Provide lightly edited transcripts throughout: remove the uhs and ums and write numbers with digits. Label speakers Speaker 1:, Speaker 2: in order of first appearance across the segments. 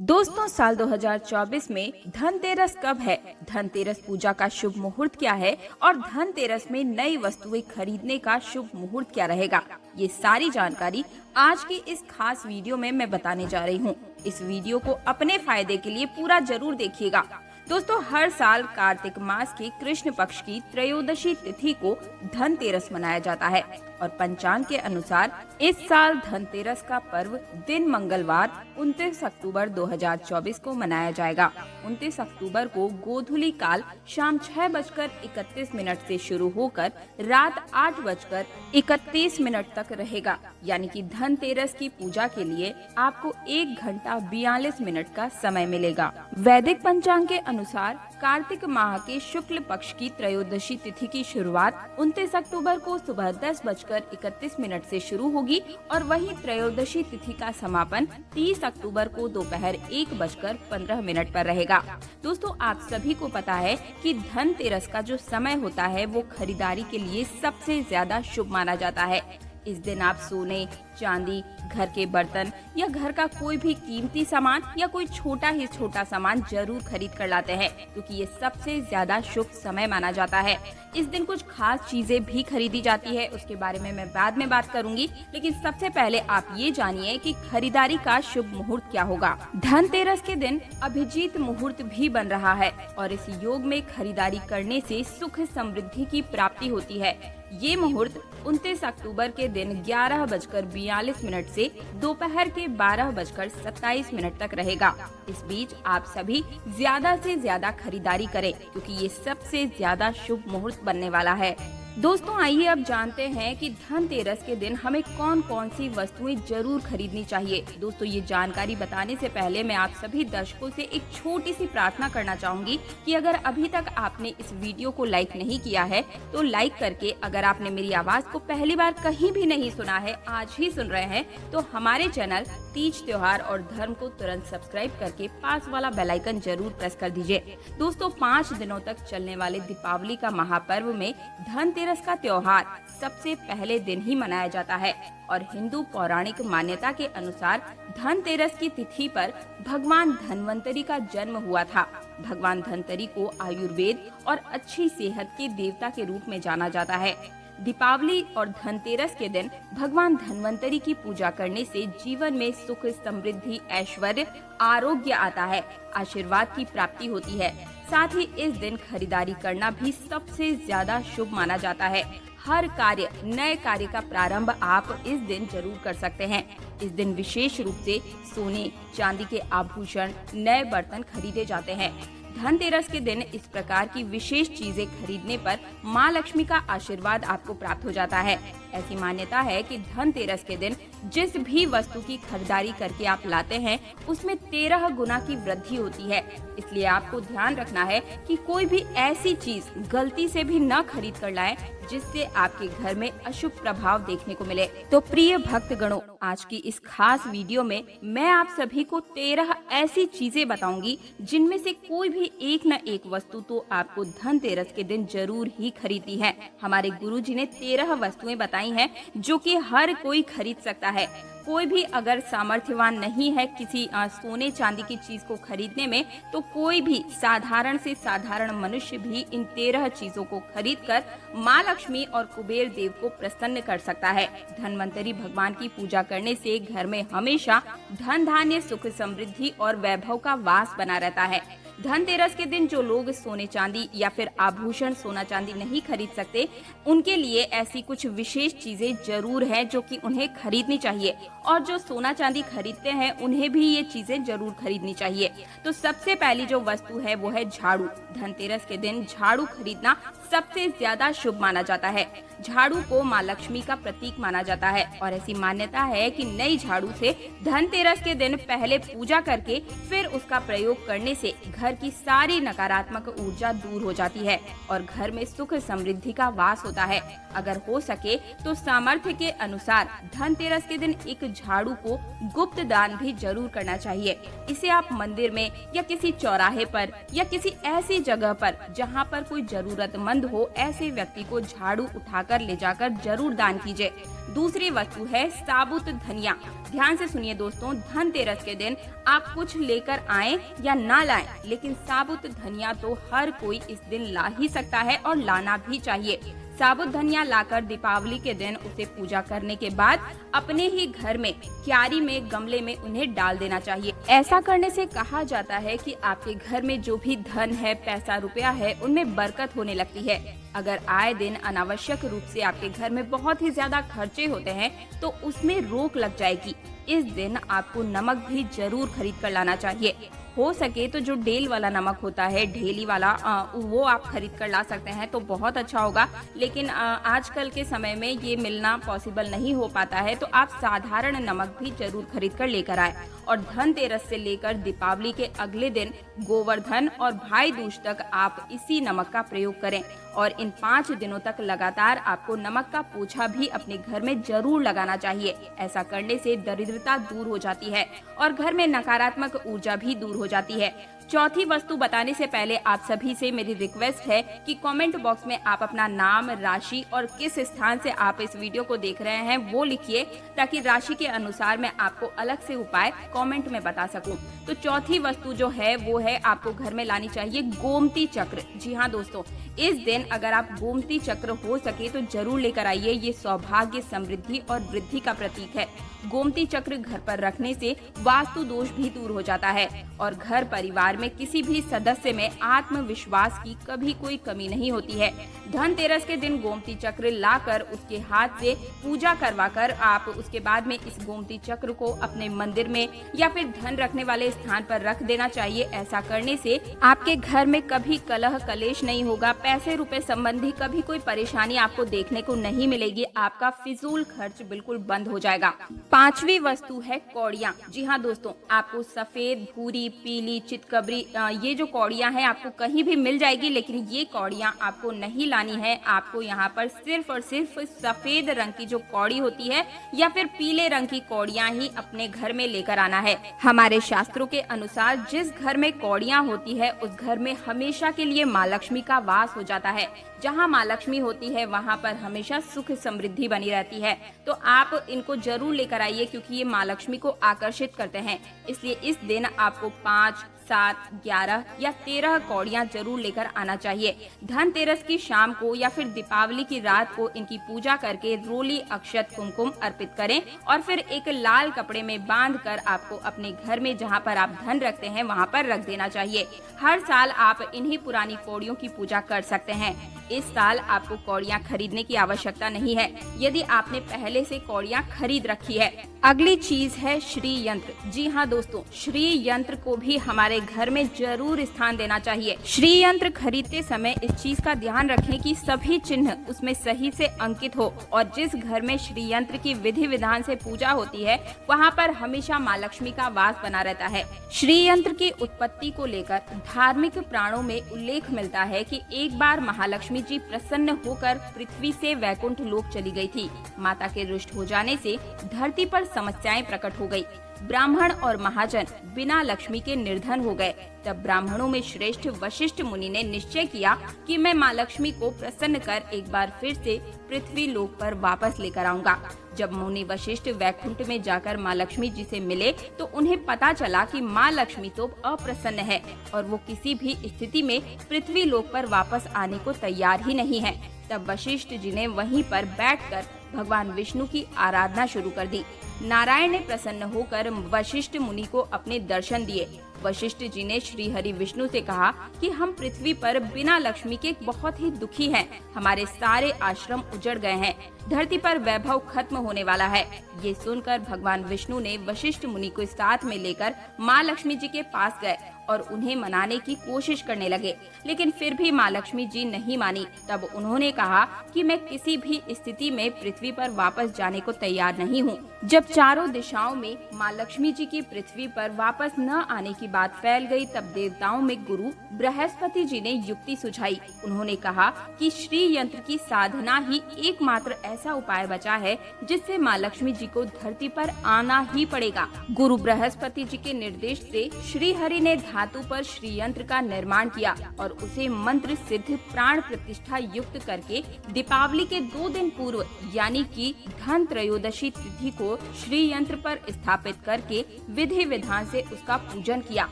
Speaker 1: दोस्तों, साल 2024 में धनतेरस कब है? धनतेरस पूजा का शुभ मुहूर्त क्या है और धनतेरस में नई वस्तुएं खरीदने का शुभ मुहूर्त क्या रहेगा? ये सारी जानकारी आज की इस खास वीडियो में मैं बताने जा रही हूँ। इस वीडियो को अपने फायदे के लिए पूरा जरूर देखिएगा। दोस्तों, हर साल कार्तिक मास के कृष्ण पक्ष की त्रयोदशी तिथि को धनतेरस मनाया जाता है और पंचांग के अनुसार इस साल धनतेरस का पर्व दिन मंगलवार 29 अक्टूबर 2024 को मनाया जाएगा। 29 अक्टूबर को गोधूली काल शाम 6:31 से शुरू होकर रात 8:31 तक रहेगा। यानी कि धनतेरस की पूजा के लिए आपको 1 घंटा 42 मिनट का समय मिलेगा। वैदिक पंचांग के अनुसार कार्तिक माह के शुक्ल पक्ष की त्रयोदशी तिथि की शुरुआत 29 अक्टूबर को सुबह 10:31 से शुरू होगी और वहीं त्रयोदशी तिथि का समापन 30 अक्टूबर को दोपहर 1:15 पर रहेगा। दोस्तों, आप सभी को पता है कि धनतेरस का जो समय होता है वो खरीदारी के लिए सबसे ज्यादा शुभ माना जाता है। इस दिन आप सोने, चांदी, घर के बर्तन या घर का कोई भी कीमती सामान या कोई छोटा ही छोटा सामान जरूर खरीद कर लाते हैं, क्योंकि ये सबसे ज्यादा शुभ समय माना जाता है। इस दिन कुछ खास चीजें भी खरीदी जाती है, उसके बारे में मैं बाद में बात करूंगी, लेकिन सबसे पहले आप ये जानिए कि खरीदारी का शुभ मुहूर्त क्या होगा। धनतेरस के दिन अभिजीत मुहूर्त भी बन रहा है और इस योग में खरीदारी करने से सुख समृद्धि की प्राप्ति होती है। ये मुहूर्त 29 अक्टूबर के दिन 11:42 से दोपहर के 12:27 तक रहेगा। इस बीच आप सभी ज्यादा से ज्यादा खरीदारी करें, क्योंकि ये सबसे ज्यादा शुभ मुहूर्त बनने वाला है। दोस्तों, आइए अब जानते हैं कि धनतेरस के दिन हमें कौन कौन सी वस्तुएं जरूर खरीदनी चाहिए। दोस्तों, ये जानकारी बताने से पहले मैं आप सभी दर्शकों से एक छोटी सी प्रार्थना करना चाहूंगी कि अगर अभी तक आपने इस वीडियो को लाइक नहीं किया है तो लाइक करके, अगर आपने मेरी आवाज को पहली बार कहीं भी नहीं सुना है, आज ही सुन रहे हैं, तो हमारे चैनल तीज त्योहार और धर्म को तुरंत सब्सक्राइब करके पास वाला बेल आइकन जरूर प्रेस कर दीजिए। दोस्तों, 5 दिनों तक चलने वाले दीपावली का महापर्व में धनतेरस का त्योहार सबसे पहले दिन ही मनाया जाता है और हिंदू पौराणिक मान्यता के अनुसार धनतेरस की तिथि पर भगवान धन्वंतरी का जन्म हुआ था। भगवान धन्वंतरी को आयुर्वेद और अच्छी सेहत के देवता के रूप में जाना जाता है। दीपावली और धनतेरस के दिन भगवान धन्वंतरी की पूजा करने से जीवन में सुख, समृद्धि, ऐश्वर्य, आरोग्य आता है, आशीर्वाद की प्राप्ति होती है। साथ ही इस दिन खरीदारी करना भी सबसे ज्यादा शुभ माना जाता है। हर कार्य, नए कार्य का प्रारंभ आप इस दिन जरूर कर सकते हैं। इस दिन विशेष रूप से सोने, चांदी के आभूषण, नए बर्तन खरीदे जाते हैं। धनतेरस के दिन इस प्रकार की विशेष चीजें खरीदने पर माँ लक्ष्मी का आशीर्वाद आपको प्राप्त हो जाता है। ऐसी मान्यता है कि धनतेरस के दिन जिस भी वस्तु की खरीदारी करके आप लाते हैं उसमें 13 गुना की वृद्धि होती है। इसलिए आपको ध्यान रखना है कि कोई भी ऐसी चीज गलती से भी न खरीद कर लाएं जिससे आपके घर में अशुभ प्रभाव देखने को मिले। तो प्रिय भक्तगणों, आज की इस खास वीडियो में मैं आप सभी को 13 ऐसी चीजें बताऊंगी जिनमें से कोई भी एक न एक वस्तु तो आपको धनतेरस के दिन जरूर ही खरीदनी है। हमारे गुरुजी ने 13 वस्तुएं बताई हैं जो कि हर कोई खरीद सकता है। कोई भी अगर सामर्थ्यवान नहीं है किसी सोने चांदी की चीज को खरीदने में, तो कोई भी साधारण से साधारण मनुष्य भी इन 13 चीजों को खरीदकर माँ लक्ष्मी और कुबेर देव को प्रसन्न कर सकता है। धन्वंतरी भगवान की पूजा करने से घर में हमेशा धन धान्य, सुख, समृद्धि और वैभव का वास बना रहता है। धनतेरस के दिन जो लोग सोने चांदी या फिर आभूषण, सोना चांदी नहीं खरीद सकते, उनके लिए ऐसी कुछ विशेष चीजें जरूर हैं जो कि उन्हें खरीदनी चाहिए, और जो सोना चांदी खरीदते हैं उन्हें भी ये चीजें जरूर खरीदनी चाहिए। तो सबसे पहली जो वस्तु है वो है झाड़ू। धनतेरस के दिन झाड़ू खरीदना सबसे ज्यादा शुभ माना जाता है। झाड़ू को माँ लक्ष्मी का प्रतीक माना जाता है और ऐसी मान्यता है कि नई झाड़ू से धनतेरस के दिन पहले पूजा करके फिर उसका प्रयोग करने से घर की सारी नकारात्मक ऊर्जा दूर हो जाती है और घर में सुख समृद्धि का वास होता है। अगर हो सके तो सामर्थ्य के अनुसार धनतेरस के दिन एक झाड़ू को गुप्त दान भी जरूर करना चाहिए। इसे आप मंदिर में या किसी चौराहे पर या किसी ऐसी जगह पर जहां पर कोई जरूरतमंद हो, ऐसे व्यक्ति को झाड़ू उठाकर ले जाकर जरूर दान कीजिए। दूसरी वस्तु है साबुत धनिया। ध्यान से सुनिए दोस्तों, धनतेरस के दिन आप कुछ लेकर आएं या ना लाएं, लेकिन साबुत धनिया तो हर कोई इस दिन ला ही सकता है और लाना भी चाहिए। साबुत धनिया लाकर दीपावली के दिन उसे पूजा करने के बाद अपने ही घर में क्यारी में गमले में उन्हें डाल देना चाहिए। ऐसा करने से कहा जाता है कि आपके घर में जो भी धन है, पैसा रुपया है, उनमें बरकत होने लगती है। अगर आए दिन अनावश्यक रूप से आपके घर में बहुत ही ज्यादा खर्चे होते हैं तो उसमें रोक लग जाएगी। इस दिन आपको नमक भी जरूर खरीद कर लाना चाहिए। हो सके तो जो डेल वाला नमक होता है, ढेली वाला, वो आप खरीद कर ला सकते हैं तो बहुत अच्छा होगा। लेकिन आजकल के समय में ये मिलना पॉसिबल नहीं हो पाता है, तो आप साधारण नमक भी जरूर खरीद कर लेकर आए। और धनतेरस से लेकर दीपावली के अगले दिन गोवर्धन और भाई दूज तक आप इसी नमक का प्रयोग करें। और इन 5 दिनों तक लगातार आपको नमक का पोछा भी अपने घर में जरूर लगाना चाहिए। ऐसा करने से दरिद्रता दूर हो जाती है और घर में नकारात्मक ऊर्जा भी दूर हो जाती है। चौथी वस्तु बताने से पहले आप सभी से मेरी रिक्वेस्ट है कि कमेंट बॉक्स में आप अपना नाम, राशि और किस स्थान से आप इस वीडियो को देख रहे हैं वो लिखिए, ताकि राशि के अनुसार मैं आपको अलग से उपाय कमेंट में बता सकूं। तो चौथी वस्तु जो है वो है आपको घर में लानी चाहिए गोमती चक्र। जी हाँ दोस्तों, इस दिन अगर आप गोमती चक्र हो सके तो जरूर लेकर आइए। ये सौभाग्य, समृद्धि और वृद्धि का प्रतीक है। गोमती चक्र घर पर रखने से वास्तु दोष भी दूर हो जाता है और घर परिवार में किसी भी सदस्य में आत्मविश्वास की कभी कोई कमी नहीं होती है। धनतेरस के दिन गोमती चक्र लाकर उसके हाथ से पूजा करवाकर आप उसके बाद में इस गोमती चक्र को अपने मंदिर में या फिर धन रखने वाले स्थान पर रख देना चाहिए। ऐसा करने से आपके घर में कभी कलह कलेश नहीं होगा, पैसे रुपए संबंधी कभी कोई परेशानी आपको देखने को नहीं मिलेगी। आपका फिजूल खर्च बिल्कुल बंद हो जाएगा। 5वीं वस्तु है कौड़ियाँ। जी हाँ दोस्तों, आपको सफेद, भूरी, पीली, चितकबरी, ये जो कौड़ियाँ हैं आपको कहीं भी मिल जाएगी, लेकिन ये कौड़ियाँ आपको नहीं लानी है। आपको यहाँ पर सिर्फ और सिर्फ सफेद रंग की जो कौड़ी होती है या फिर पीले रंग की कौड़ियाँ ही अपने घर में लेकर आना है। हमारे शास्त्रों के अनुसार जिस घर में कौड़ियाँ होती है उस घर में हमेशा के लिए माँ लक्ष्मी का वास हो जाता है। जहाँ माँ लक्ष्मी होती है वहाँ पर हमेशा सुख समृद्धि बनी रहती है। तो आप इनको जरूर लेकर आइए, क्योंकि ये माँ लक्ष्मी को आकर्षित करते हैं। इसलिए इस दिन आपको 5, 7, 11 या 13 कौड़ियाँ जरूर लेकर आना चाहिए। धनतेरस की शाम को या फिर दीपावली की रात को इनकी पूजा करके रोली, अक्षत, कुमकुम अर्पित करें और फिर एक लाल कपड़े में बांधकर आपको अपने घर में जहाँ पर आप धन रखते हैं वहाँ पर रख देना चाहिए। हर साल आप इन्हीं पुरानी कौड़ियों की पूजा कर सकते हैं। इस साल आपको कौड़ियाँ खरीदने की आवश्यकता नहीं है, यदि आपने पहले से कौड़ियाँ खरीद रखी है। अगली चीज है श्री यंत्र। जी हाँ दोस्तों, श्री यंत्र को भी हमारे घर में जरूर स्थान देना चाहिए। श्री यंत्र खरीदते समय इस चीज का ध्यान रखें कि सभी चिन्ह उसमें सही से अंकित हो और जिस घर में श्री यंत्र की विधि विधान से पूजा होती है वहाँ पर हमेशा माँ लक्ष्मी का वास बना रहता है। श्री यंत्र की उत्पत्ति को लेकर धार्मिक पुराणों में उल्लेख मिलता है कि एक बार महालक्ष्मी जी प्रसन्न होकर पृथ्वी से वैकुंठ लोक चली गई थी। माता के रुष्ट हो जाने से धरती पर समस्याएं प्रकट हो गई। ब्राह्मण और महाजन बिना लक्ष्मी के निर्धन हो गए। तब ब्राह्मणों में श्रेष्ठ वशिष्ठ मुनि ने निश्चय किया कि मैं माँ लक्ष्मी को प्रसन्न कर एक बार फिर से पृथ्वी लोक पर वापस लेकर आऊंगा। जब मुनि वशिष्ठ वैकुंठ में जाकर माँ लक्ष्मी जी से मिले तो उन्हें पता चला कि माँ लक्ष्मी तो अप्रसन्न है और वो किसी भी स्थिति में पृथ्वी लोक पर वापस आने को तैयार ही नहीं है। तब वशिष्ठ जी ने वहीं पर बैठकर भगवान विष्णु की आराधना शुरू कर दी। नारायण ने प्रसन्न होकर वशिष्ठ मुनि को अपने दर्शन दिए। वशिष्ठ जी ने श्री हरि विष्णु से कहा कि हम पृथ्वी पर बिना लक्ष्मी के बहुत ही दुखी हैं। हमारे सारे आश्रम उजड़ गए हैं। धरती पर वैभव खत्म होने वाला है। ये सुनकर भगवान विष्णु ने वशिष्ठ मुनि को साथ में लेकर माँ लक्ष्मी जी के पास गए और उन्हें मनाने की कोशिश करने लगे, लेकिन फिर भी माँ लक्ष्मी जी नहीं मानी। तब उन्होंने कहा कि मैं किसी भी स्थिति में पृथ्वी पर वापस जाने को तैयार नहीं हूँ। जब चारों दिशाओं में माँ लक्ष्मी जी की पृथ्वी पर वापस न आने की बात फैल गई, तब देवताओं में गुरु बृहस्पति जी ने युक्ति सुझाई। उन्होंने कहा कि श्री यंत्र की साधना ही एकमात्र ऐसा उपाय बचा है जिससे माँ लक्ष्मी जी को धरती पर आना ही पड़ेगा। गुरु बृहस्पति जी के निर्देश से श्री हरि ने धातु पर श्री यंत्र का निर्माण किया और उसे मंत्र सिद्ध प्राण प्रतिष्ठा युक्त करके दीपावली के 2 दिन पूर्व यानी कि धन त्रयोदशी तिथि को श्री यंत्र पर स्थापित करके विधि विधान से उसका पूजन किया।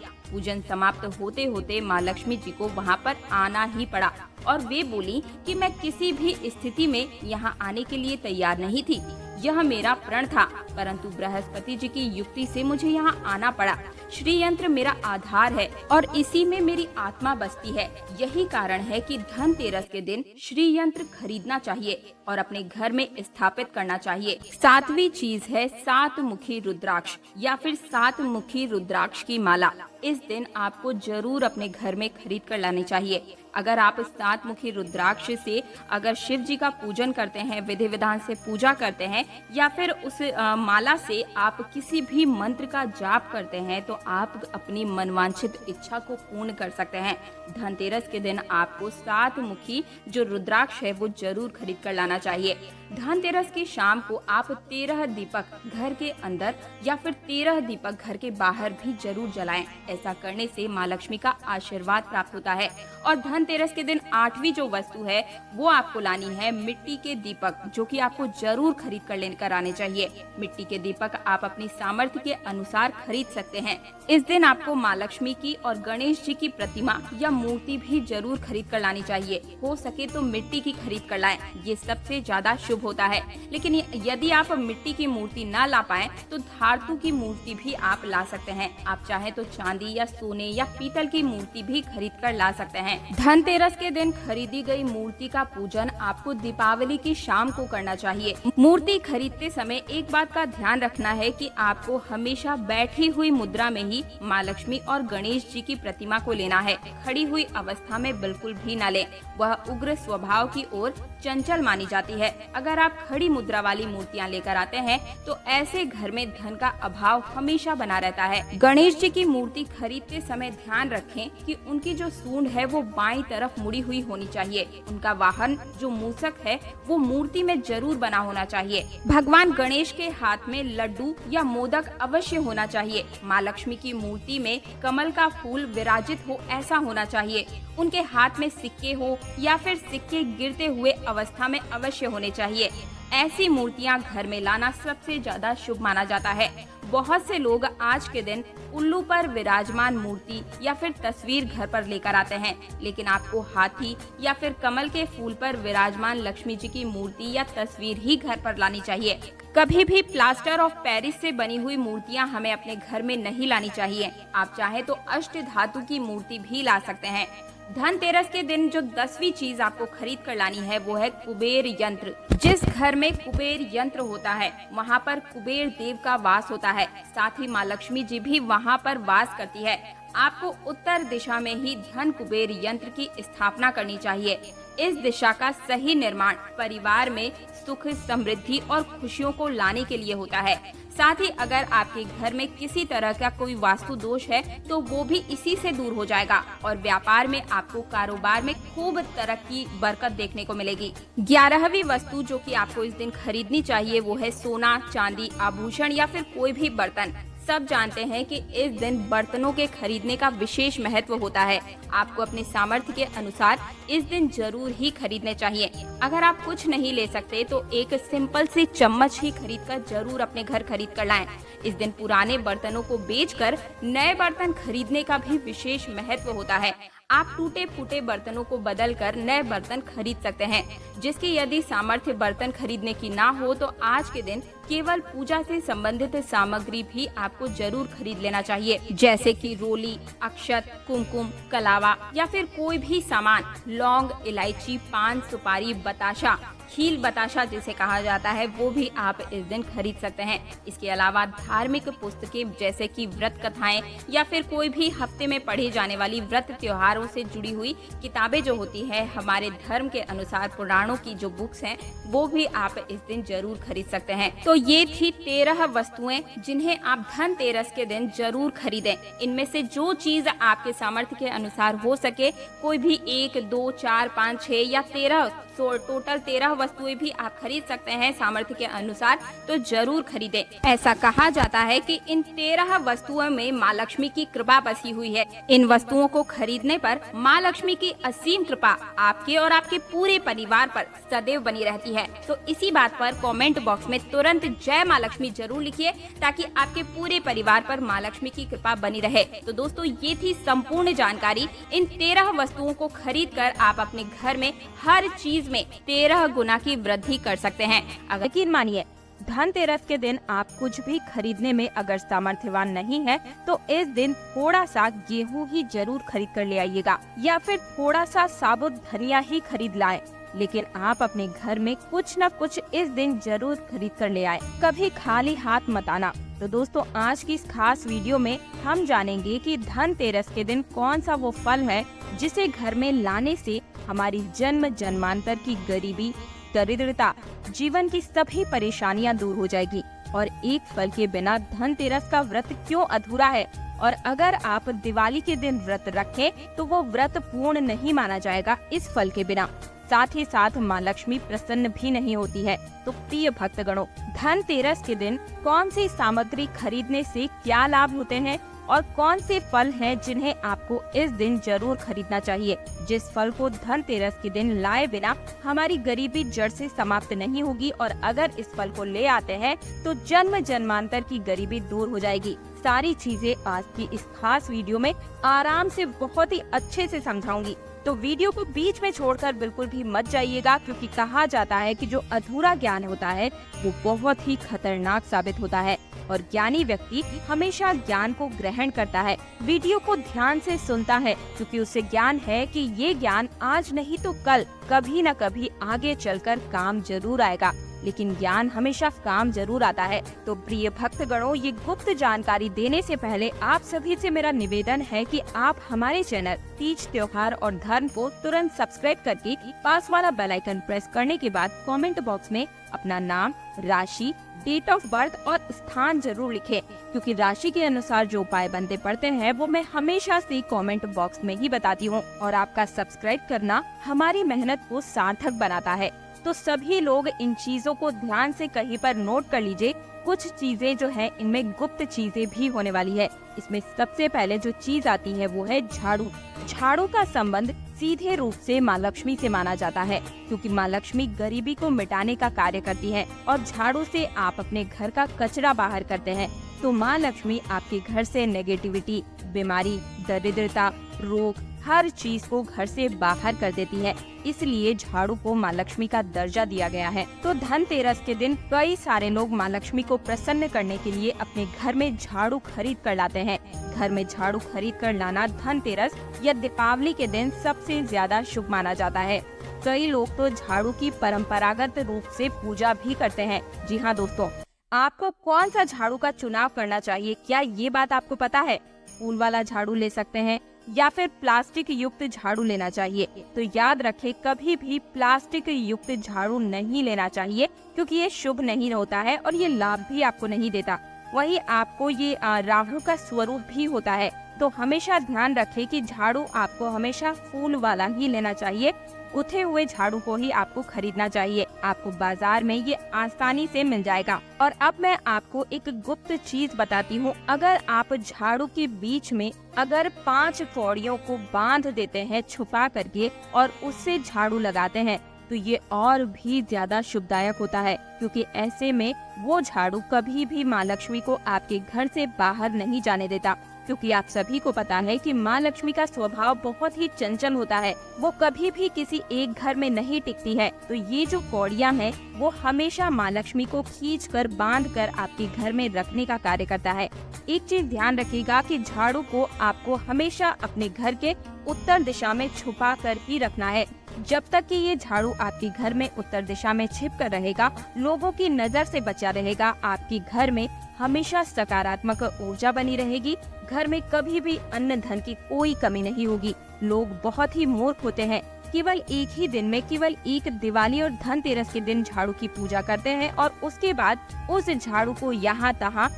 Speaker 1: पूजन समाप्त होते होते माँ लक्ष्मी जी को वहाँ पर आना ही पड़ा और वे बोली कि मैं किसी भी स्थिति में यहाँ आने के लिए तैयार नहीं थी। यह मेरा प्रण था, परंतु बृहस्पति जी की युक्ति से मुझे यहाँ आना पड़ा। श्री यंत्र मेरा आधार है और इसी में मेरी आत्मा बसती है। यही कारण है कि धनतेरस के दिन श्री यंत्र खरीदना चाहिए और अपने घर में स्थापित करना चाहिए। 7वीं चीज है 7 मुखी रुद्राक्ष या फिर 7 मुखी रुद्राक्ष की माला। इस दिन आपको जरूर अपने घर में खरीद कर लानी चाहिए। अगर आप 7 मुखी रुद्राक्ष से अगर शिव जी का पूजन करते हैं, विधि विधान से पूजा करते हैं या फिर उस माला से आप किसी भी मंत्र का जाप करते हैं तो आप अपनी मनवांछित इच्छा को पूर्ण कर सकते हैं। धनतेरस के दिन आपको 7 मुखी जो रुद्राक्ष है वो जरूर खरीद कर लाना चाहिए। धनतेरस की शाम को आप 13 दीपक घर के अंदर या फिर 13 दीपक घर के बाहर भी जरूर जलाएं। ऐसा करने से माँ लक्ष्मी का आशीर्वाद प्राप्त होता है। और धनतेरस के दिन 8वीं जो वस्तु है वो आपको लानी है मिट्टी के दीपक, जो कि आपको जरूर खरीद कर लेकर आने चाहिए। मिट्टी के दीपक आप अपनी सामर्थ्य के अनुसार खरीद सकते हैं। इस दिन आपको माँ लक्ष्मी की और गणेश जी की प्रतिमा या मूर्ति भी जरूर खरीद कर लानी चाहिए। हो सके तो मिट्टी की खरीद कर लाएं, ये सबसे ज्यादा शुभ होता है। लेकिन यदि आप मिट्टी की मूर्ति ना ला पाए तो धातु की मूर्ति भी आप ला सकते हैं। आप चाहे तो चांदी या सोने या पीतल की मूर्ति भी खरीद कर ला सकते हैं। धनतेरस के दिन खरीदी गई मूर्ति का पूजन आपको दीपावली की शाम को करना चाहिए। मूर्ति खरीदते समय एक बात का ध्यान रखना है कि आपको हमेशा बैठी हुई मुद्रा में ही माँ लक्ष्मी और गणेश जी की प्रतिमा को लेना है। खड़ी हुई अवस्था में बिल्कुल भी न लें, वह उग्र स्वभाव की ओर चंचल मानी जाती है। अगर आप खड़ी मुद्रा वाली मूर्तियाँ लेकर आते हैं तो ऐसे घर में धन का अभाव हमेशा बना रहता है। गणेश जी की मूर्ति खरीदते समय ध्यान रखें कि उनकी जो सूंड है वो बाईं तरफ मुड़ी हुई होनी चाहिए। उनका वाहन जो मूसक है वो मूर्ति में जरूर बना होना चाहिए। भगवान गणेश के हाथ में लड्डू या मोदक अवश्य होना चाहिए। माँ लक्ष्मी की मूर्ति में कमल का फूल विराजित हो ऐसा होना चाहिए। उनके हाथ में सिक्के हो या फिर सिक्के गिरते हुए अवस्था में अवश्य होने चाहिए। ऐसी मूर्तियां घर में लाना सबसे ज्यादा शुभ माना जाता है। बहुत से लोग आज के दिन उल्लू पर विराजमान मूर्ति या फिर तस्वीर घर पर लेकर आते हैं, लेकिन आपको हाथी या फिर कमल के फूल पर विराजमान लक्ष्मी जी की मूर्ति या तस्वीर ही घर पर लानी चाहिए। कभी भी प्लास्टर ऑफ पेरिस से बनी हुई मूर्तियां हमें अपने घर में नहीं लानी चाहिए। आप चाहे तो अष्ट धातु की मूर्ति भी ला सकते हैं। धनतेरस के दिन जो 10वीं चीज आपको खरीद कर लानी है वो है कुबेर यंत्र। जिस घर में कुबेर यंत्र होता है वहाँ पर कुबेर देव का वास होता है। साथ ही माँ लक्ष्मी जी भी वहाँ पर वास करती है। आपको उत्तर दिशा में ही धन कुबेर यंत्र की स्थापना करनी चाहिए। इस दिशा का सही निर्माण परिवार में सुख, समृद्धि और खुशियों को लाने के लिए होता है। साथ ही अगर आपके घर में किसी तरह का कोई वास्तु दोष है तो वो भी इसी से दूर हो जाएगा और व्यापार में आपको कारोबार में खूब तरक्की, बरकत देखने को मिलेगी। 11वीं वस्तु जो कि आपको इस दिन खरीदनी चाहिए वो है सोना, चांदी, आभूषण या फिर कोई भी बर्तन। सब जानते हैं कि इस दिन बर्तनों के खरीदने का विशेष महत्व होता है। आपको अपने सामर्थ्य के अनुसार इस दिन जरूर ही खरीदने चाहिए। अगर आप कुछ नहीं ले सकते तो एक सिंपल सी चम्मच ही खरीद कर जरूर अपने घर खरीद कर लाएं। इस दिन पुराने बर्तनों को बेचकर नए बर्तन खरीदने का भी विशेष महत्व होता है। आप टूटे फूटे बर्तनों को बदलकर नए बर्तन खरीद सकते हैं। जिसकी यदि सामर्थ्य बर्तन खरीदने की ना हो तो आज के दिन केवल पूजा से संबंधित सामग्री भी आपको जरूर खरीद लेना चाहिए, जैसे कि रोली, अक्षत, कुमकुम, कलावा या फिर कोई भी सामान, लौंग, इलायची, पान, सुपारी, बताशा, खील बताशा जिसे कहा जाता है वो भी आप इस दिन खरीद सकते हैं। इसके अलावा धार्मिक पुस्तकें जैसे कि व्रत कथाएं या फिर कोई भी हफ्ते में पढ़ी जाने वाली व्रत त्योहारों से जुड़ी हुई किताबें जो होती है, हमारे धर्म के अनुसार पुराणों की जो बुक्स हैं, वो भी आप इस दिन जरूर खरीद सकते हैं। तो ये थी 13 वस्तुएं जिन्हें आप धनतेरस के दिन जरूर खरीदें। इनमें से जो चीज आपके सामर्थ्य के अनुसार हो सके, कोई भी 1, 2, 4, 5, 6 या 13 टोटल 13 वस्तुएं भी आप खरीद सकते हैं सामर्थ्य के अनुसार, तो जरूर खरीदें। ऐसा कहा जाता है कि इन 13 वस्तुओं में माँ लक्ष्मी की कृपा बसी हुई है। इन वस्तुओं को खरीदने पर माँ लक्ष्मी की असीम कृपा आपके और आपके पूरे परिवार पर सदैव बनी रहती है। तो इसी बात पर कमेंट बॉक्स में तुरंत जय माँ लक्ष्मी जरूर लिखिए, ताकि आपके पूरे परिवार पर माँ लक्ष्मी की कृपा बनी रहे। तो दोस्तों, ये थी संपूर्ण जानकारी। इन 13 वस्तुओं को खरीद कर आप अपने घर में हर चीज में 13 गुना की वृद्धि कर सकते हैं। अगर यकीन मानिए, धनतेरस के दिन आप कुछ भी खरीदने में अगर सामर्थ्यवान नहीं है, तो इस दिन थोड़ा सा गेहूं ही जरूर खरीद कर ले आइएगा, या फिर थोड़ा सा साबुत धनिया ही खरीद लाएं। लेकिन आप अपने घर में कुछ न कुछ इस दिन जरूर खरीद कर ले आए, कभी खाली हाथ मत आना। तो दोस्तों, आज की इस खास वीडियो में हम जानेंगे कि धनतेरस के दिन कौन सा वो फल है जिसे घर में लाने से हमारी जन्म जन्मांतर की गरीबी, दरिद्रता, जीवन की सभी परेशानियां दूर हो जाएगी। और एक फल के बिना धनतेरस का व्रत क्यों अधूरा है, और अगर आप दिवाली के दिन व्रत रखें तो वो व्रत पूर्ण नहीं माना जाएगा इस फल के बिना। साथ ही साथ माँ लक्ष्मी प्रसन्न भी नहीं होती है। तो प्रिय भक्तगणों, धनतेरस के दिन कौन सी सामग्री खरीदने से क्या लाभ होते हैं और कौन से फल हैं जिन्हें आपको इस दिन जरूर खरीदना चाहिए, जिस फल को धनतेरस के दिन लाए बिना हमारी गरीबी जड़ से समाप्त नहीं होगी, और अगर इस फल को ले आते हैं तो जन्म जन्मांतर की गरीबी दूर हो जाएगी। सारी चीजें आज की इस खास वीडियो में आराम से बहुत ही अच्छे से समझाऊंगी। तो वीडियो को बीच में छोड़कर बिल्कुल भी मत जाइएगा, क्योंकि कहा जाता है कि जो अधूरा ज्ञान होता है वो बहुत ही खतरनाक साबित होता है, और ज्ञानी व्यक्ति हमेशा ज्ञान को ग्रहण करता है, वीडियो को ध्यान से सुनता है, क्योंकि उसे ज्ञान है कि ये ज्ञान आज नहीं तो कल कभी न कभी आगे चलकर काम जरूर आएगा। लेकिन ज्ञान हमेशा काम जरूर आता है। तो प्रिय भक्तगणों, ये गुप्त जानकारी देने से पहले आप सभी से मेरा निवेदन है कि आप हमारे चैनल तीज त्योहार और धर्म को तुरंत सब्सक्राइब करके पास वाला बेल आइकन प्रेस करने के बाद कमेंट बॉक्स में अपना नाम, राशि, डेट ऑफ बर्थ और स्थान जरूर लिखें, क्योंकि राशि के अनुसार जो उपाय बनते पड़ते हैं वो मैं हमेशा से कमेंट बॉक्स में ही बताती हूँ, और आपका सब्सक्राइब करना हमारी मेहनत को सार्थक बनाता है। तो सभी लोग इन चीजों को ध्यान से कहीं पर नोट कर लीजिए। कुछ चीजें जो है इनमें गुप्त चीजें भी होने वाली है। इसमें सबसे पहले जो चीज आती है वो है झाड़ू। झाड़ू का संबंध सीधे रूप से माँ लक्ष्मी से माना जाता है, क्योंकि माँ लक्ष्मी गरीबी को मिटाने का कार्य करती है, और झाड़ू से आप अपने घर का कचरा बाहर करते हैं। तो माँ लक्ष्मी आपके घर से नेगेटिविटी, बीमारी, दरिद्रता, रोग, हर चीज को घर से बाहर कर देती है। इसलिए झाड़ू को माँ लक्ष्मी का दर्जा दिया गया है। तो धनतेरस के दिन कई सारे लोग माँ लक्ष्मी को प्रसन्न करने के लिए अपने घर में झाड़ू खरीद कर लाते हैं। घर में झाड़ू खरीद कर लाना धनतेरस या दीपावली के दिन सबसे ज्यादा शुभ माना जाता है। कई लोग तो झाड़ू की परंपरागत रूप से पूजा भी करते हैं। जी हाँ दोस्तों, आपको कौन सा झाड़ू का चुनाव करना चाहिए, क्या ये बात आपको पता है? फूल वाला झाड़ू ले सकते हैं या फिर प्लास्टिक युक्त झाड़ू लेना चाहिए। तो याद रखें, कभी भी प्लास्टिक युक्त झाड़ू नहीं लेना चाहिए, क्योंकि ये शुभ नहीं होता है और ये लाभ भी आपको नहीं देता। वहीं आपको ये राहु का स्वरूप भी होता है। तो हमेशा ध्यान रखें कि झाड़ू आपको हमेशा फूल वाला ही लेना चाहिए। उठे हुए झाड़ू को ही आपको खरीदना चाहिए। आपको बाजार में ये आसानी से मिल जाएगा। और अब मैं आपको एक गुप्त चीज बताती हूँ। अगर आप झाड़ू के बीच में अगर 5 कौड़ियों को बांध देते हैं छुपा करके और उससे झाड़ू लगाते हैं, तो ये और भी ज्यादा शुभदायक होता है, क्योंकि ऐसे में वो झाड़ू कभी भी माँ लक्ष्मी को आपके घर से बाहर नहीं जाने देता। क्योंकि आप सभी को पता है कि माँ लक्ष्मी का स्वभाव बहुत ही चंचल होता है। वो कभी भी किसी एक घर में नहीं टिकती है। तो ये जो कौड़ियाँ हैं वो हमेशा माँ लक्ष्मी को खींचकर बांधकर आपके घर में रखने का कार्य करता है। एक चीज ध्यान रखिएगा कि झाड़ू को आपको हमेशा अपने घर के उत्तर दिशा में छुपा कर ही रखना है। जब तक कि ये झाड़ू आपके घर में उत्तर दिशा में छिप कर रहेगा, लोगों की नजर से बचा रहेगा, आपके घर में हमेशा सकारात्मक ऊर्जा बनी रहेगी। घर में कभी भी अन्न धन की कोई कमी नहीं होगी। लोग बहुत ही मूर्ख होते हैं, केवल एक ही दिन में केवल एक दिवाली और धनतेरस के दिन झाड़ू की पूजा करते हैं और उसके बाद उस झाड़ू को यहाँ तहाँ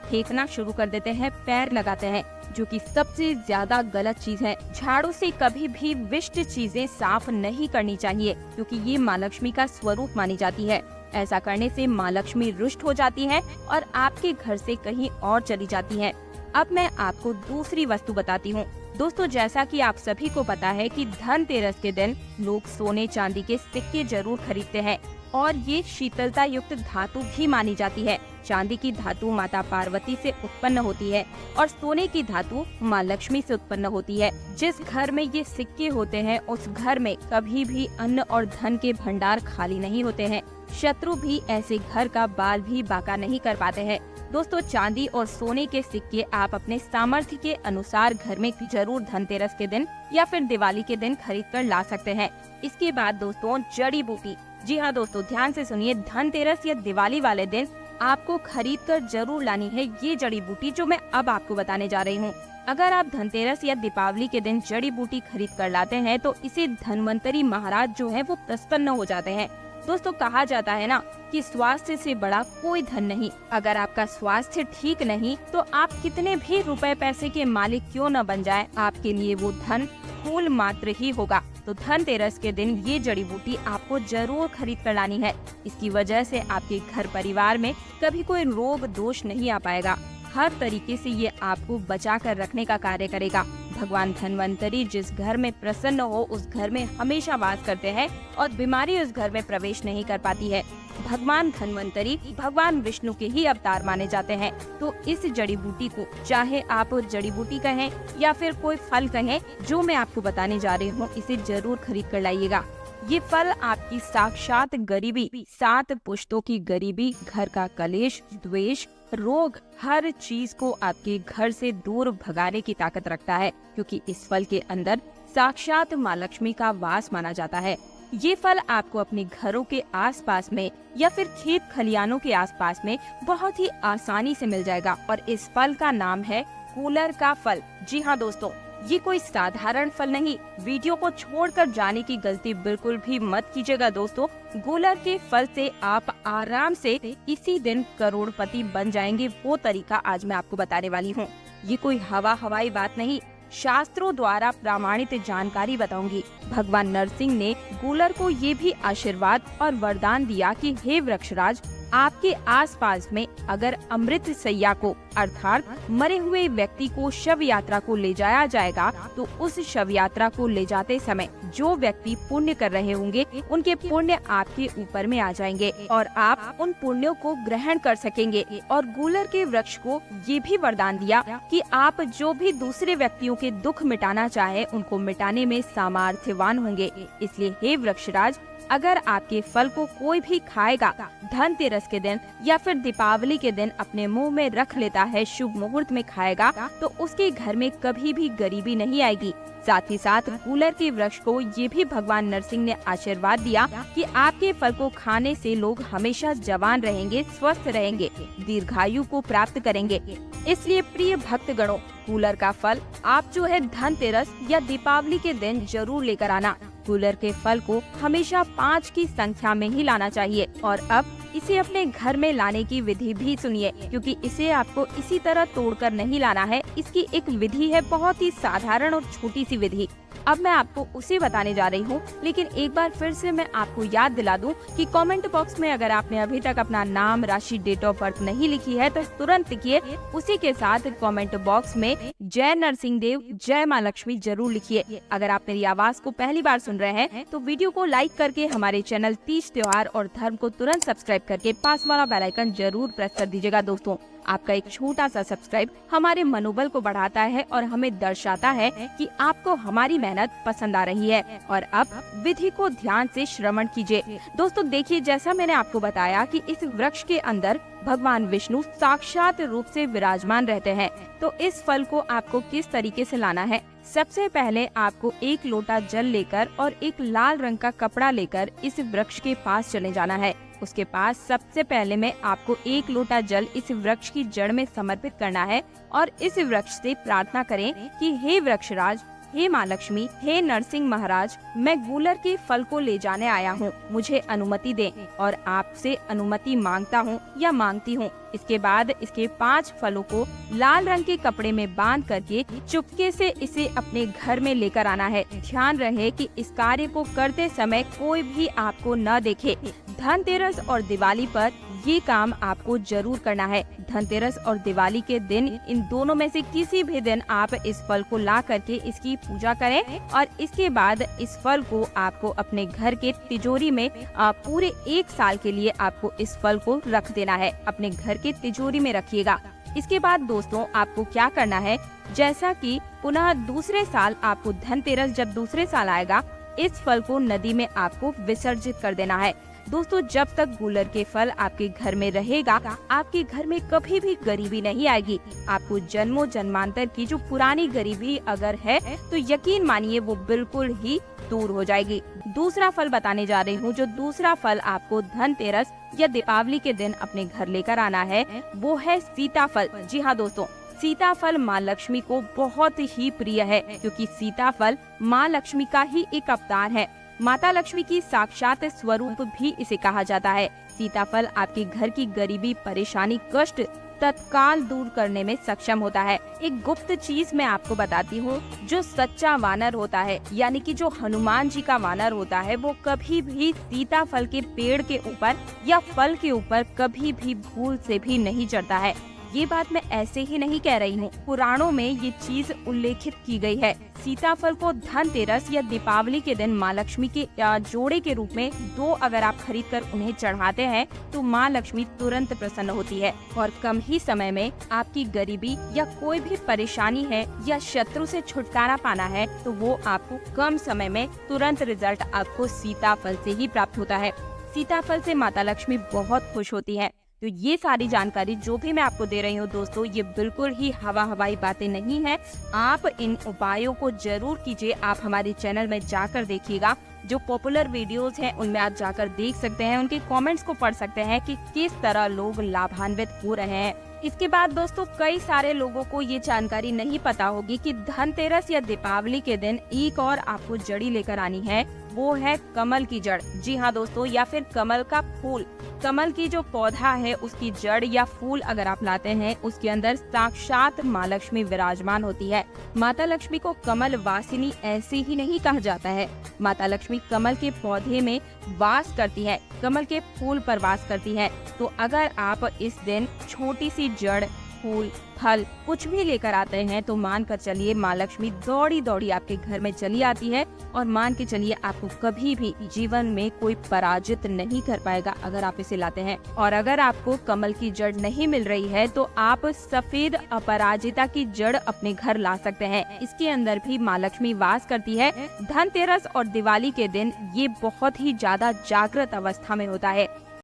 Speaker 1: फेंकना शुरू कर देते हैं, पैर लगाते हैं, जो कि सबसे ज्यादा गलत चीज है। झाड़ू से कभी भी विशिष्ट चीजें साफ नहीं करनी चाहिए, क्योंकि ये माँ लक्ष्मी का स्वरूप मानी जाती है। ऐसा करने से माँ लक्ष्मी रुष्ट हो जाती है और आपके घर से कहीं और चली जाती है। अब मैं आपको दूसरी वस्तु बताती हूँ। दोस्तों, जैसा कि आप सभी को पता है कि धनतेरस के दिन लोग सोने चांदी के सिक्के जरूर खरीदते हैं और ये शीतलता युक्त धातु भी मानी जाती है। चांदी की धातु माता पार्वती से उत्पन्न होती है और सोने की धातु माँ लक्ष्मी से उत्पन्न होती है। जिस घर में ये सिक्के होते हैं उस घर में कभी भी अन्न और धन के भंडार खाली नहीं होते हैं। शत्रु भी ऐसे घर का बाल भी बाका नहीं कर पाते हैं। दोस्तों, चांदी और सोने के सिक्के आप अपने सामर्थ्य के अनुसार घर में जरूर धनतेरस के दिन या फिर दिवाली के दिन खरीद कर ला सकते हैं। इसके बाद दोस्तों, जड़ी बूटी। जी हाँ दोस्तों, ध्यान से सुनिए। धनतेरस या दिवाली वाले दिन आपको खरीद कर जरूर लानी है ये जड़ी बूटी जो मैं अब आपको बताने जा रही हूँ। अगर आप धनतेरस या दीपावली के दिन जड़ी बूटी खरीद कर लाते हैं तो इसे धनवंतरी महाराज जो है वो प्रसन्न हो जाते हैं। दोस्तों, कहा जाता है ना कि स्वास्थ्य से बड़ा कोई धन नहीं। अगर आपका स्वास्थ्य ठीक नहीं तो आप कितने भी रुपए पैसे के मालिक क्यों न बन जाए, आपके लिए वो धन फूल मात्र ही होगा। तो धनतेरस के दिन ये जड़ी बूटी आपको जरूर खरीद कर लानी है। इसकी वजह से आपके घर परिवार में कभी कोई रोग दोष नहीं आ पाएगा। हर तरीके से ये आपको बचा कर रखने का कार्य करेगा। भगवान धनवंतरी जिस घर में प्रसन्न हो उस घर में हमेशा वास करते हैं और बीमारी उस घर में प्रवेश नहीं कर पाती है। भगवान धनवंतरी भगवान विष्णु के ही अवतार माने जाते हैं। तो इस जड़ी बूटी को, चाहे आप जड़ी बूटी कहें या फिर कोई फल कहें, जो मैं आपको बताने जा रही हूँ, इसे जरूर खरीद कर लाइएगा। ये फल आपकी साक्षात गरीबी, 7 पुश्तों की गरीबी, घर का कलेश, द्वेष, रोग, हर चीज को आपके घर से दूर भगाने की ताकत रखता है, क्योंकि इस फल के अंदर साक्षात माँ लक्ष्मी का वास माना जाता है। ये फल आपको अपने घरों के आसपास में या फिर खेत खलियानों के आसपास में बहुत ही आसानी से मिल जाएगा और इस फल का नाम है गूलर का फल। जी हाँ दोस्तों, ये कोई साधारण फल नहीं। वीडियो को छोड़कर जाने की गलती बिल्कुल भी मत कीजिएगा दोस्तों। गूलर के फल से आप आराम से इसी दिन करोड़पति बन जाएंगे। वो तरीका आज मैं आपको बताने वाली हूँ। ये कोई हवाई बात नहीं, शास्त्रों द्वारा प्रमाणित जानकारी बताऊंगी। भगवान नरसिंह ने गूलर को ये भी आशीर्वाद और वरदान दिया कि हे वृक्षराज, आपके आसपास में अगर अमृत सैया को अर्थात मरे हुए व्यक्ति को शव यात्रा को ले जाया जाएगा तो उस शव यात्रा को ले जाते समय जो व्यक्ति पुण्य कर रहे होंगे उनके पुण्य आपके ऊपर में आ जाएंगे और आप उन पुण्यों को ग्रहण कर सकेंगे। और गूलर के वृक्ष को ये भी वरदान दिया कि आप जो भी दूसरे व्यक्तियों के दुख मिटाना चाहे उनको मिटाने में सामर्थ्यवान होंगे। इसलिए हे वृक्षराज, अगर आपके फल को कोई भी खाएगा, धनतेरस के दिन या फिर दीपावली के दिन अपने मुंह में रख लेता है, शुभ मुहूर्त में खाएगा, तो उसके घर में कभी भी गरीबी नहीं आएगी। साथ ही साथ गूलर के वृक्ष को ये भी भगवान नरसिंह ने आशीर्वाद दिया कि आपके फल को खाने से लोग हमेशा जवान रहेंगे, स्वस्थ रहेंगे, दीर्घायु को प्राप्त करेंगे। इसलिए प्रिय भक्तगणों, गूलर का फल आप जो है धनतेरस या दीपावली के दिन जरूर लेकर आना। गूलर के फल को हमेशा 5 की संख्या में ही लाना चाहिए। और अब इसे अपने घर में लाने की विधि भी सुनिए, क्योंकि इसे आपको इसी तरह तोड़कर नहीं लाना है। इसकी एक विधि है, बहुत ही साधारण और छोटी सी विधि। अब मैं आपको उसे बताने जा रही हूँ, लेकिन एक बार फिर से मैं आपको याद दिला दूं कि कमेंट बॉक्स में अगर आपने अभी तक अपना नाम, राशि, डेट ऑफ बर्थ नहीं लिखी है तो तुरंत लिखिए। उसी के साथ कमेंट बॉक्स में जय नरसिंह देव, जय माँ लक्ष्मी जरूर लिखिए। अगर आप मेरी आवाज को पहली बार सुन रहे हैं तो वीडियो को लाइक करके हमारे चैनल तीज त्योहार और धर्म को तुरंत सब्सक्राइब करके पास वाला बेल आइकन जरूर प्रेस कर दीजिएगा दोस्तों। आपका एक छोटा सा सब्सक्राइब हमारे मनोबल को बढ़ाता है और हमें दर्शाता है कि आपको हमारी मेहनत पसंद आ रही है। और अब विधि को ध्यान से श्रवण कीजिए। दोस्तों देखिए, जैसा मैंने आपको बताया कि इस वृक्ष के अंदर भगवान विष्णु साक्षात रूप से विराजमान रहते हैं। तो इस फल को आपको किस तरीके से लाना है? सबसे पहले आपको एक लोटा जल लेकर और एक लाल रंग का कपड़ा लेकर इस वृक्ष के पास चले जाना है। उसके पास सबसे पहले में आपको एक लोटा जल इस वृक्ष की जड़ में समर्पित करना है और इस वृक्ष से प्रार्थना करें कि हे वृक्षराज, हे माँ लक्ष्मी, हे नरसिंह महाराज, मैं गूलर के फल को ले जाने आया हूँ, मुझे अनुमति दें। और आपसे अनुमति मांगता हूँ या मांगती हूँ। इसके बाद इसके 5 फलों को लाल रंग के कपड़े में बांध करके चुपके से इसे अपने घर में लेकर आना है। ध्यान रहे कि इस कार्य को करते समय कोई भी आपको न देखे। धनतेरस और दिवाली पर ये काम आपको जरूर करना है। धनतेरस और दिवाली के दिन इन दोनों में से किसी भी दिन आप इस फल को ला करके इसकी पूजा करें और इसके बाद इस फल को आपको अपने घर के तिजोरी में पूरे 1 साल के लिए आपको इस फल को रख देना है। अपने घर के तिजोरी में रखिएगा। इसके बाद दोस्तों आपको क्या करना है, जैसा कि पुनः दूसरे साल आपको धनतेरस जब दूसरे साल आएगा, इस फल को नदी में आपको विसर्जित कर देना है। दोस्तों जब तक गूलर के फल आपके घर में रहेगा, आपके घर में कभी भी गरीबी नहीं आएगी। आपको जन्मों जन्मांतर की जो पुरानी गरीबी अगर है तो यकीन मानिए वो बिल्कुल ही दूर हो जाएगी। दूसरा फल बताने जा रही हूँ। जो दूसरा फल आपको धनतेरस या दीपावली के दिन अपने घर लेकर आना है वो है सीताफल। जी हाँ दोस्तों, सीताफल माँ लक्ष्मी को बहुत ही प्रिय है क्योंकि सीताफल माँ लक्ष्मी का ही एक अवतार है। माता लक्ष्मी की साक्षात स्वरूप भी इसे कहा जाता है। सीताफल आपके घर की गरीबी, परेशानी, कष्ट तत्काल दूर करने में सक्षम होता है। एक गुप्त चीज मैं आपको बताती हूँ, जो सच्चा वानर होता है यानी कि जो हनुमान जी का वानर होता है वो कभी भी सीताफल के पेड़ के ऊपर या फल के ऊपर कभी भी भूल से भी नहीं चढ़ता है। ये बात मैं ऐसे ही नहीं कह रही हूँ, पुराणों में ये चीज उल्लेखित की गई है। सीताफल को धनतेरस या दीपावली के दिन माँ लक्ष्मी के जोड़े के रूप में 2 अगर आप खरीद कर उन्हें चढ़ाते हैं तो माँ लक्ष्मी तुरंत प्रसन्न होती है और कम ही समय में आपकी गरीबी या कोई भी परेशानी है या शत्रु से छुटकारा पाना है तो वो आपको कम समय में तुरंत रिजल्ट आपको सीताफल से ही प्राप्त होता है। सीताफल से माता लक्ष्मी बहुत खुश होती है। तो ये सारी जानकारी जो भी मैं आपको दे रही हूँ दोस्तों, ये बिल्कुल ही हवाई बातें नहीं है। आप इन उपायों को जरूर कीजिए। आप हमारे चैनल में जाकर देखिएगा, जो पॉपुलर वीडियोस हैं उनमें आप जाकर देख सकते हैं, उनके कमेंट्स को पढ़ सकते हैं कि किस तरह लोग लाभान्वित हो रहे हैं। इसके बाद दोस्तों कई सारे लोगों को ये जानकारी नहीं पता होगी कि धनतेरस या दीपावली के दिन एक और आपको जड़ी लेकर आनी है, वो है कमल की जड़। जी हाँ दोस्तों, या फिर कमल का फूल। कमल की जो पौधा है उसकी जड़ या फूल अगर आप लाते हैं, उसके अंदर साक्षात माँ लक्ष्मी विराजमान होती है। माता लक्ष्मी को कमल वासिनी ऐसे ही नहीं कहा जाता है। माता लक्ष्मी कमल के पौधे में वास करती है, कमल के फूल पर वास करती है। तो अगर आप इस दिन छोटी सी जड़, फूल, फल कुछ भी लेकर आते हैं तो मान कर चलिए माँ लक्ष्मी दौड़ी दौड़ी आपके घर में चली आती है और मान के चलिए आपको कभी भी जीवन में कोई पराजित नहीं कर पाएगा अगर आप इसे लाते हैं। और अगर आपको कमल की जड़ नहीं मिल रही है तो आप सफेद अपराजिता की जड़ अपने घर ला सकते हैं। इसके अंदर भी माँ लक्ष्मी वास करती है। धनतेरस और दिवाली के दिन ये बहुत ही ज्यादा जागृत अवस्था में होता है।